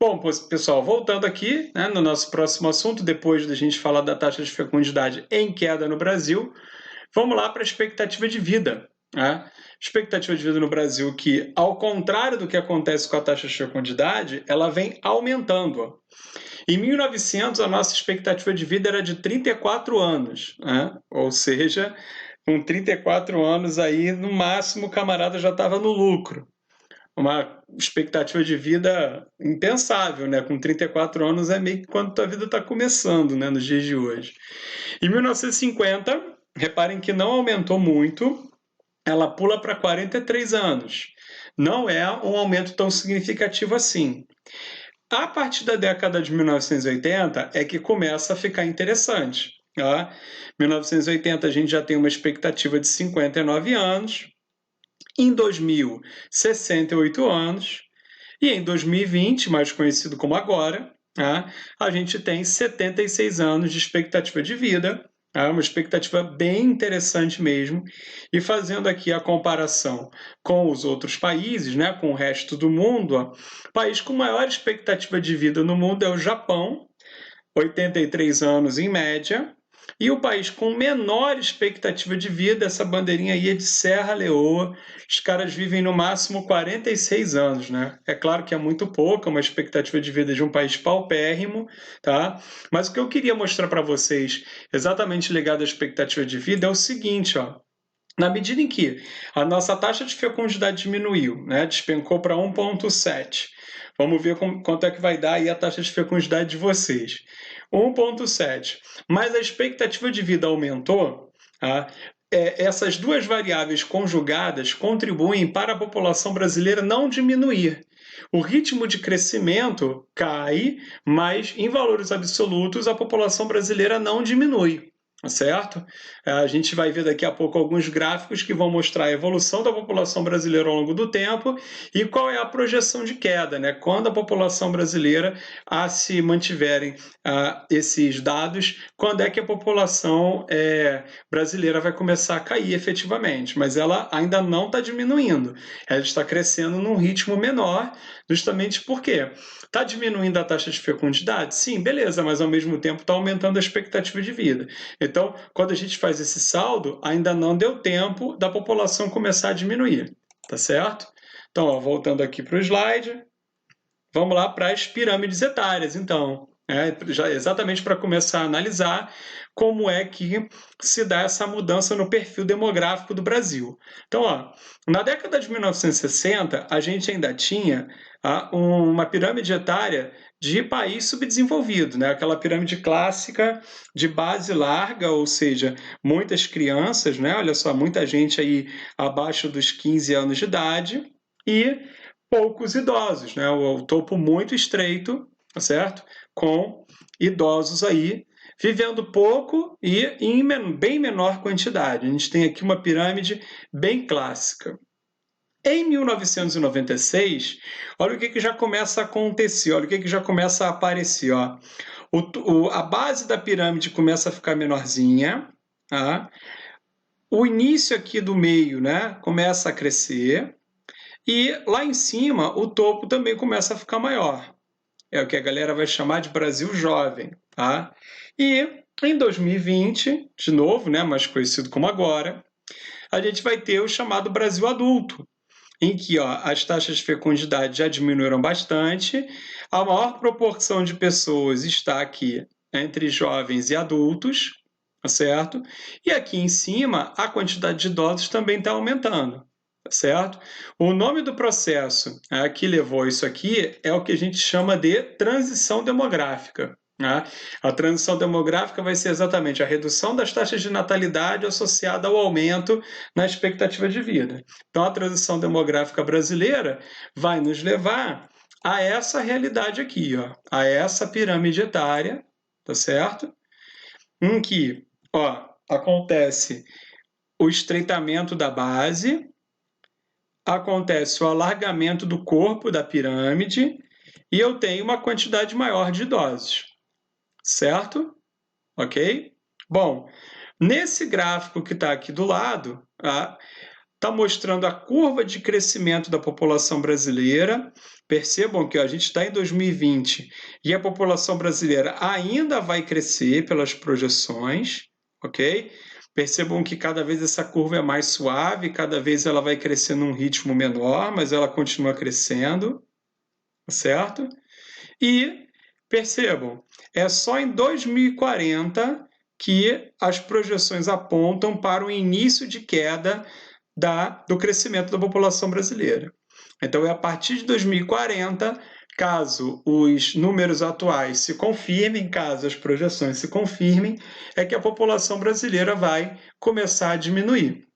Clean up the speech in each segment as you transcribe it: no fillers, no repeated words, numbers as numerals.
Bom, pois, pessoal, voltando aqui, né, no nosso próximo assunto, depois da gente falar da taxa de fecundidade em queda no Brasil, vamos lá para a expectativa de vida. Né? Expectativa de vida no Brasil que, ao contrário do que acontece com a taxa de fecundidade, ela vem aumentando. Em 1900, a nossa expectativa de vida era de 34 anos, né? Ou seja, com 34 anos aí, no máximo, o camarada já estava no lucro. Uma expectativa de vida impensável, né? Com 34 anos é meio que quando tua vida está começando, né? Nos dias de hoje. Em 1950, reparem que não aumentou muito, ela pula para 43 anos. Não é um aumento tão significativo assim. A partir da década de 1980 é que começa a ficar interessante. Tá? 1980 a gente já tem uma expectativa de 59 anos, em 2000, 68 anos, e em 2020, mais conhecido como agora, tá? A gente tem 76 anos de expectativa de vida, tá? Uma expectativa bem interessante mesmo. E fazendo aqui a comparação com os outros países, né, com o resto do mundo, ó, o país com maior expectativa de vida no mundo é o Japão, 83 anos em média, e o país com menor expectativa de vida, essa bandeirinha aí é de Serra Leoa, os caras vivem no máximo 46 anos, né? É claro que é muito pouco, uma expectativa de vida de um país paupérrimo, tá? Mas o que eu queria mostrar para vocês, exatamente ligado à expectativa de vida, é o seguinte, ó. Na medida em que a nossa taxa de fecundidade diminuiu, né? Despencou para 1,7. Vamos ver quanto é que vai dar aí a taxa de fecundidade de vocês. 1,7. Mas a expectativa de vida aumentou, tá? Essas duas variáveis conjugadas contribuem para a população brasileira não diminuir. O ritmo de crescimento cai, mas em valores absolutos a população brasileira não diminui. Certo? A gente vai ver daqui a pouco alguns gráficos que vão mostrar a evolução da população brasileira ao longo do tempo e qual é a projeção de queda, né? Quando a população brasileira se mantiverem esses dados, quando é que a população brasileira vai começar a cair efetivamente? Mas ela ainda não está diminuindo, ela está crescendo num ritmo menor, justamente porque está diminuindo a taxa de fecundidade? Sim, beleza, mas ao mesmo tempo está aumentando a expectativa de vida. Então, quando a gente faz esse saldo, ainda não deu tempo da população começar a diminuir, tá certo? Então, ó, voltando aqui para o slide, vamos lá para as pirâmides etárias, então. Já exatamente para começar a analisar como é que se dá essa mudança no perfil demográfico do Brasil. Então, ó, na década de 1960, a gente ainda tinha uma pirâmide etária de país subdesenvolvido, né? Aquela pirâmide clássica de base larga, ou seja, muitas crianças, né? Olha só, muita gente aí abaixo dos 15 anos de idade e poucos idosos, né? O topo muito estreito, tá certo? Com idosos aí vivendo pouco e em bem menor quantidade. A gente tem aqui uma pirâmide bem clássica. Em 1996, olha o que já começa a acontecer, olha o que já começa a aparecer. Ó. A base da pirâmide começa a ficar menorzinha, tá? O início aqui do meio, né, começa a crescer, e lá em cima o topo também começa a ficar maior. É o que a galera vai chamar de Brasil jovem, tá? E em 2020, de novo, né, mais conhecido como agora, a gente vai ter o chamado Brasil adulto, em que as taxas de fecundidade já diminuíram bastante, a maior proporção de pessoas está aqui entre jovens e adultos, tá certo? E aqui em cima, a quantidade de idosos também está aumentando, tá certo? O nome do processo que levou isso aqui é o que a gente chama de transição demográfica. Né? A transição demográfica vai ser exatamente a redução das taxas de natalidade associada ao aumento na expectativa de vida. Então, a transição demográfica brasileira vai nos levar a essa realidade aqui, ó, a essa pirâmide etária, tá certo? Em que acontece o estreitamento da base, acontece o alargamento do corpo da pirâmide e eu tenho uma quantidade maior de idosos, certo? Ok? Bom, nesse gráfico que está aqui do lado, está mostrando a curva de crescimento da população brasileira. Percebam que a gente está em 2020 e a população brasileira ainda vai crescer pelas projeções, ok? Percebam que cada vez essa curva é mais suave, cada vez ela vai crescer num ritmo menor, mas ela continua crescendo, certo? E percebam, é só em 2040 que as projeções apontam para o início de queda do crescimento da população brasileira. Então, é a partir de 2040, caso os números atuais se confirmem, caso as projeções se confirmem, é que a população brasileira vai começar a diminuir.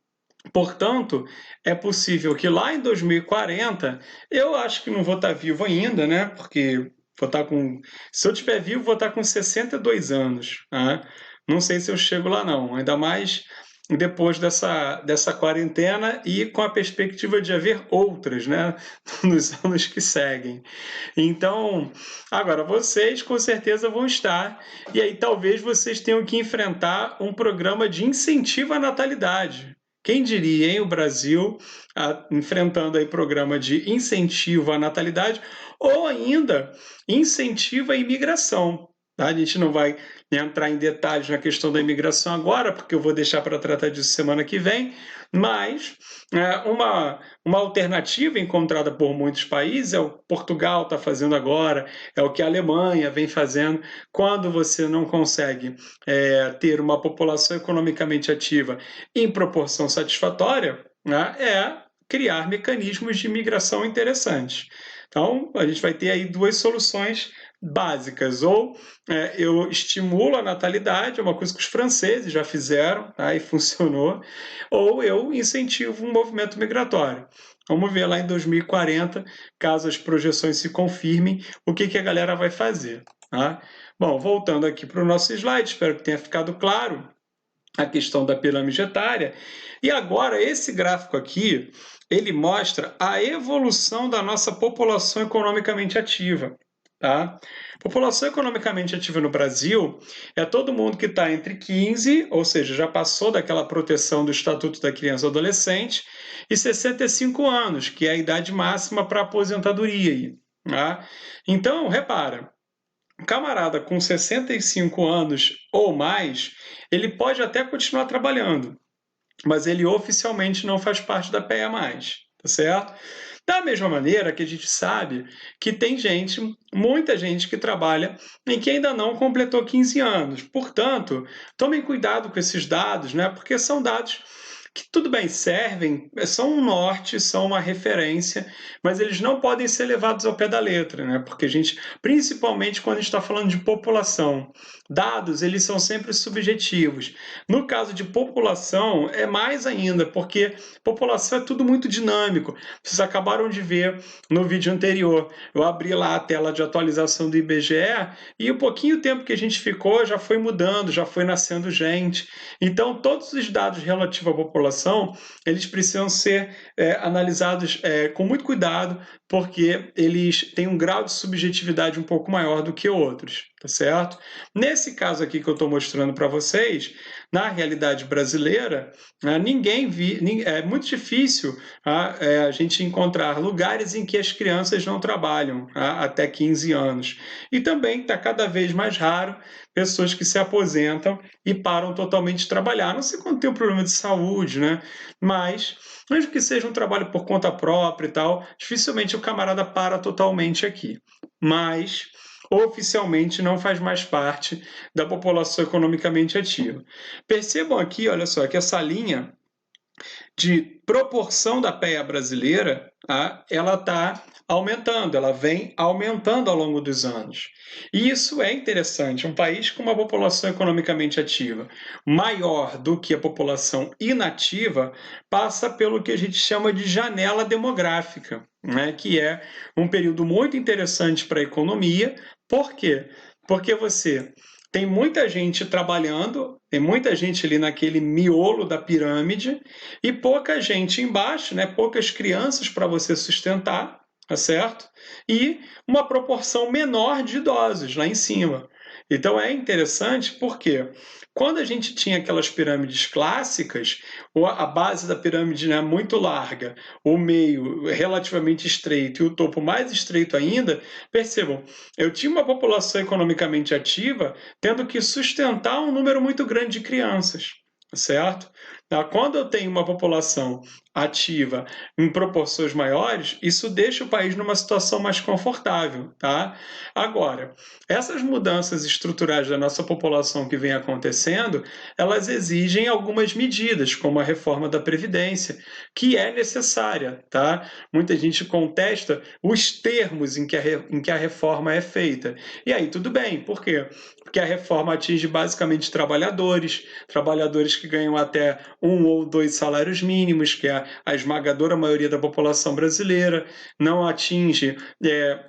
Portanto, é possível que lá em 2040, eu acho que não vou estar vivo ainda, né? Porque vou estar com. Se eu estiver vivo, vou estar com 62 anos. Né? Não sei se eu chego lá, não. Ainda mais depois dessa quarentena e com a perspectiva de haver outras, né? Nos anos que seguem. Então, agora, vocês com certeza vão estar. E aí, talvez vocês tenham que enfrentar um programa de incentivo à natalidade. Quem diria, hein, o Brasil enfrentando aí programa de incentivo à natalidade ou ainda incentivo à imigração. Tá? A gente não vai entrar em detalhes na questão da imigração agora, porque eu vou deixar para tratar disso semana que vem, mas uma alternativa encontrada por muitos países é o que Portugal está fazendo agora, é o que a Alemanha vem fazendo, quando você não consegue ter uma população economicamente ativa em proporção satisfatória, né, é criar mecanismos de imigração interessantes. Então, a gente vai ter aí duas soluções básicas, ou eu estimulo a natalidade, é uma coisa que os franceses já fizeram, tá, e funcionou, ou eu incentivo um movimento migratório. Vamos ver lá em 2040, caso as projeções se confirmem, o que a galera vai fazer. Tá? Bom, voltando aqui para o nosso slide, espero que tenha ficado claro a questão da pirâmide etária. E agora, esse gráfico aqui, ele mostra a evolução da nossa população economicamente ativa. Tá? População economicamente ativa no Brasil é todo mundo que está entre 15, ou seja, já passou daquela proteção do Estatuto da Criança e Adolescente, e 65 anos, que é a idade máxima para aposentadoria. Tá? Então, repara, um camarada com 65 anos ou mais, ele pode até continuar trabalhando, mas ele oficialmente não faz parte da PEA mais, tá certo? Da mesma maneira que a gente sabe que tem gente, muita gente que trabalha e que ainda não completou 15 anos. Portanto, tomem cuidado com esses dados, né? Porque são dados que tudo bem, servem, são um norte, são uma referência, mas eles não podem ser levados ao pé da letra, né? Porque a gente, principalmente quando a gente está falando de população, dados, eles são sempre subjetivos. No caso de população, é mais ainda, porque população é tudo muito dinâmico. Vocês acabaram de ver no vídeo anterior, eu abri lá a tela de atualização do IBGE e o pouquinho tempo que a gente ficou já foi mudando, já foi nascendo gente. Então, todos os dados relativos à população, eles precisam ser analisados com muito cuidado, porque eles têm um grau de subjetividade um pouco maior do que outros, tá certo? Nesse caso aqui que eu estou mostrando para vocês, na realidade brasileira, é muito difícil a gente encontrar lugares em que as crianças não trabalham até 15 anos. E também está cada vez mais raro pessoas que se aposentam e param totalmente de trabalhar. Não sei quando tem um problema de saúde, né? Mas, mesmo que seja um trabalho por conta própria e tal, dificilmente o camarada para totalmente aqui. Mas, oficialmente, não faz mais parte da população economicamente ativa. Percebam aqui, olha só, que essa linha de proporção da PEA brasileira, ela está aumentando, ela vem aumentando ao longo dos anos. E isso é interessante. Um país com uma população economicamente ativa maior do que a população inativa passa pelo que a gente chama de janela demográfica, né? Que é um período muito interessante para a economia. Por quê? Porque você tem muita gente trabalhando, tem muita gente ali naquele miolo da pirâmide e pouca gente embaixo, né? Poucas crianças para você sustentar, tá certo? E uma proporção menor de idosos lá em cima. Então é interessante porque quando a gente tinha aquelas pirâmides clássicas, a base da pirâmide, né, muito larga, o meio relativamente estreito e o topo mais estreito ainda, percebam, eu tinha uma população economicamente ativa tendo que sustentar um número muito grande de crianças, certo? Quando eu tenho uma população ativa em proporções maiores, isso deixa o país numa situação mais confortável, tá? Agora, essas mudanças estruturais da nossa população que vem acontecendo, elas exigem algumas medidas, como a reforma da Previdência, que é necessária, tá? Muita gente contesta os termos em que a reforma é feita. E aí, tudo bem, por quê? Porque a reforma atinge basicamente trabalhadores que ganham até 1 ou 2 salários mínimos, que é a esmagadora maioria da população brasileira, não atinge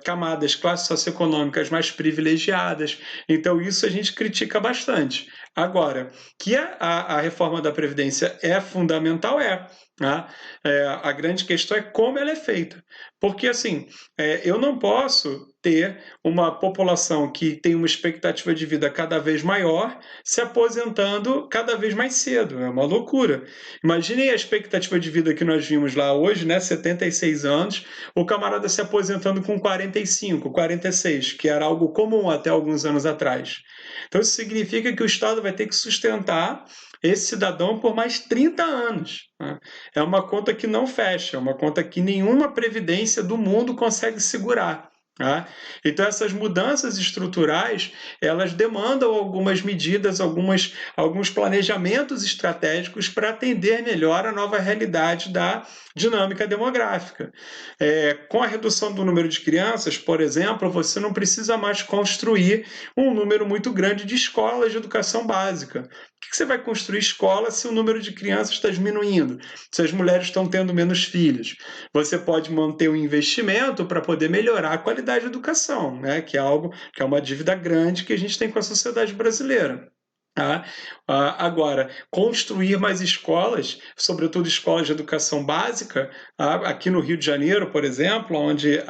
camadas classes socioeconômicas mais privilegiadas. Então, isso a gente critica bastante. Agora, que a reforma da Previdência é fundamental, né? A grande questão é como ela é feita. Porque, assim, eu não posso ter uma população que tem uma expectativa de vida cada vez maior se aposentando cada vez mais cedo. É uma loucura. Imaginem a expectativa de vida que nós vimos lá hoje, né? 76 anos, o camarada se aposentando com 45, 46, que era algo comum até alguns anos atrás. Então, isso significa que o Estado vai ter que sustentar esse cidadão por mais 30 anos. Né? É uma conta que não fecha, é uma conta que nenhuma previdência do mundo consegue segurar. Tá? Então, essas mudanças estruturais, elas demandam algumas medidas, alguns planejamentos estratégicos para atender melhor a nova realidade da dinâmica demográfica. Com a redução do número de crianças, por exemplo, você não precisa mais construir um número muito grande de escolas de educação básica. Por que você vai construir escola se o número de crianças está diminuindo, se as mulheres estão tendo menos filhos? Você pode manter o investimento para poder melhorar a qualidade da educação, né? Que é uma dívida grande que a gente tem com a sociedade brasileira. Tá? Agora, construir mais escolas, sobretudo escolas de educação básica, aqui no Rio de Janeiro, por exemplo, onde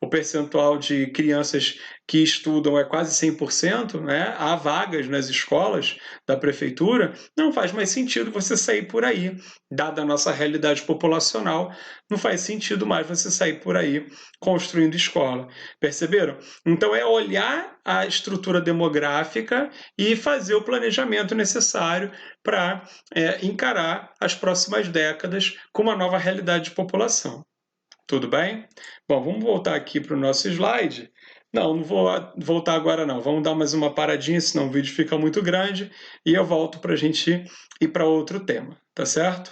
o percentual de crianças que estudam é quase 100%, né? Há vagas nas escolas da prefeitura, não faz mais sentido você sair por aí, dada a nossa realidade populacional, não faz sentido mais você sair por aí construindo escola. Perceberam? Então é olhar a estrutura demográfica e fazer o planejamento necessário para encarar as próximas décadas com uma nova realidade de população. Tudo bem? Bom, vamos voltar aqui para o nosso slide. Não vou voltar agora não. Vamos dar mais uma paradinha, senão o vídeo fica muito grande e eu volto para a gente ir para outro tema, tá certo?